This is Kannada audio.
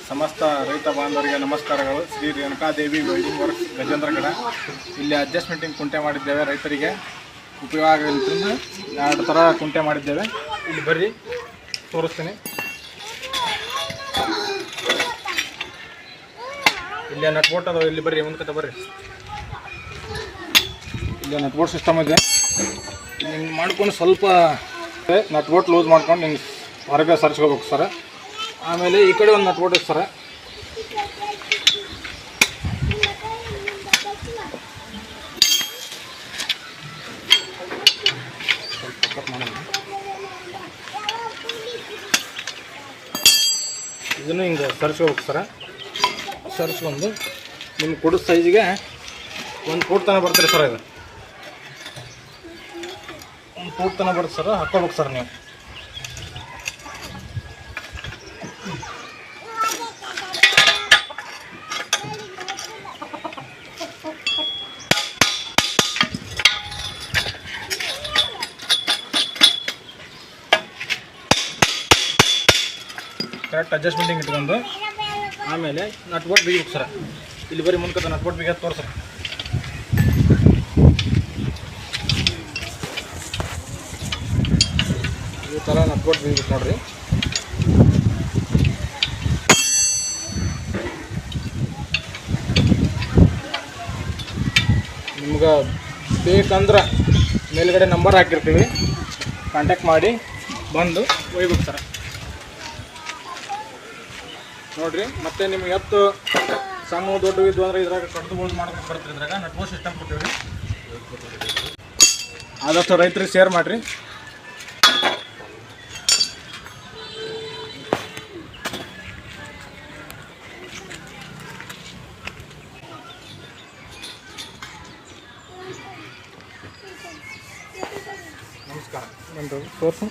ಸಮಸ್ತ ರೈತ ಬಾಂಧವರಿಗೆ ನಮಸ್ಕಾರಗಳು. Shri Renukadevi welding works Gajendragad. ಇಲ್ಲಿ ಅಡ್ಜಸ್ಟ್ಮೆಂಟಿಂಗ್ ಕುಂಟೆ ಮಾಡಿದ್ದೇವೆ. ರೈತರಿಗೆ ಉಪಯೋಗ ಆಗಲಿಂದ 2 ಥರ ಕುಂಟೆ ಮಾಡಿದ್ದೇವೆ. ಇಲ್ಲಿ ಬರ್ರಿ ತೋರಿಸ್ತೀನಿ. ಇಲ್ಲಿ ನಟ್ ಬೋಟ್ ಅದಾವೆ. ಇಲ್ಲಿ ಬರ್ರಿ ಮುಂದ್ಕತ್ತ ಬರ್ರಿ. ಇಲ್ಲಿ ನಟ್ ಬೋಟ್ ಸಿಸ್ಟಮ್ ಇದೆ. ಹಿಂಗೆ ಮಾಡ್ಕೊಂಡು ಸ್ವಲ್ಪ ನಟ್ ಬೋಟ್ ಲೂಸ್ ಮಾಡ್ಕೊಂಡು ಹಿಂಗೆ ಹೊರಗೆ ಸರಿಸ್ಕೋಬೇಕು ಸರ್. ಆಮೇಲೆ ಈ ಕಡೆ ಒಂದು ನಟ್ ಬೋಟ್ ಇದೆ ಸರ್. ಇದನ್ನು ಹಿಂಗೆ ಸರಿಸ್ಕೋಬೇಕು ಸರ್. ಸರಿಸ್ಕೊಂಡು ನಿಮ್ಗೆ ಕೊಡೋ ಸೈಜಿಗೆ 1 ಫೂಟ್ ತನಕ ಬರ್ತೀರಿ ಸರ್. ಇದು 1 ಫೂಟ್ ತನಕ ಬರುತ್ತೆ ಸರ್. ಹಾಕ್ಕೋಬೇಕು ಸರ್ ನೀವು. ಕರೆಕ್ಟ್ ಅಡ್ಜಸ್ಟ್ಮೆಂಟಿಂಗ್ ಇಟ್ಕೊಂಡು ಆಮೇಲೆ ನಟ್ ಬೋಟ್ ಬಿಗಿಬೇಕು ಸರ್. ಇಲ್ಲಿ ಬರೀ ಮುಂದ್ಕತ್ತ ನಟ್ ಬೋಟ್ ಬಿಗಿ ತೋರಿಸ್ರಿ. ಈ ಥರ ನಟ್ ಬೋಟ್ ಬಿಗಿಬೇಕು ನೋಡಿರಿ. ನಿಮ್ಗೆ ಬೇಕಂದ್ರೆ ಮೇಲ್ಗಡೆ ನಂಬರ್ ಹಾಕಿರ್ತೀವಿ, ಕಾಂಟ್ಯಾಕ್ಟ್ ಮಾಡಿ ಬಂದು ಒಯ್ಬೇಕು ಸರ್. ನೋಡಿರಿ. ಮತ್ತು ನಿಮ್ಗೆ ಎತ್ತು ಸಣ್ಣ ದೊಡ್ಡ ಇದ್ದು ಅಂದರೆ ಇದ್ರಾಗ ಕಡ್ದು ಬೋಲ್ಡ್ ಮಾಡ್ಕೊಂಡು ಬರ್ತೀರಿ. ಇದ್ರಾಗ ನಟ್ ಬೋಟ್ ಸಿಸ್ಟಮ್ ಕೊಟ್ಟಿವ್ರಿ. ಆದಷ್ಟು ರೈತರಿಗೆ ಶೇರ್ ಮಾಡಿರಿ. ನಮಸ್ಕಾರ. ನಂದು ತೋರಿಸು.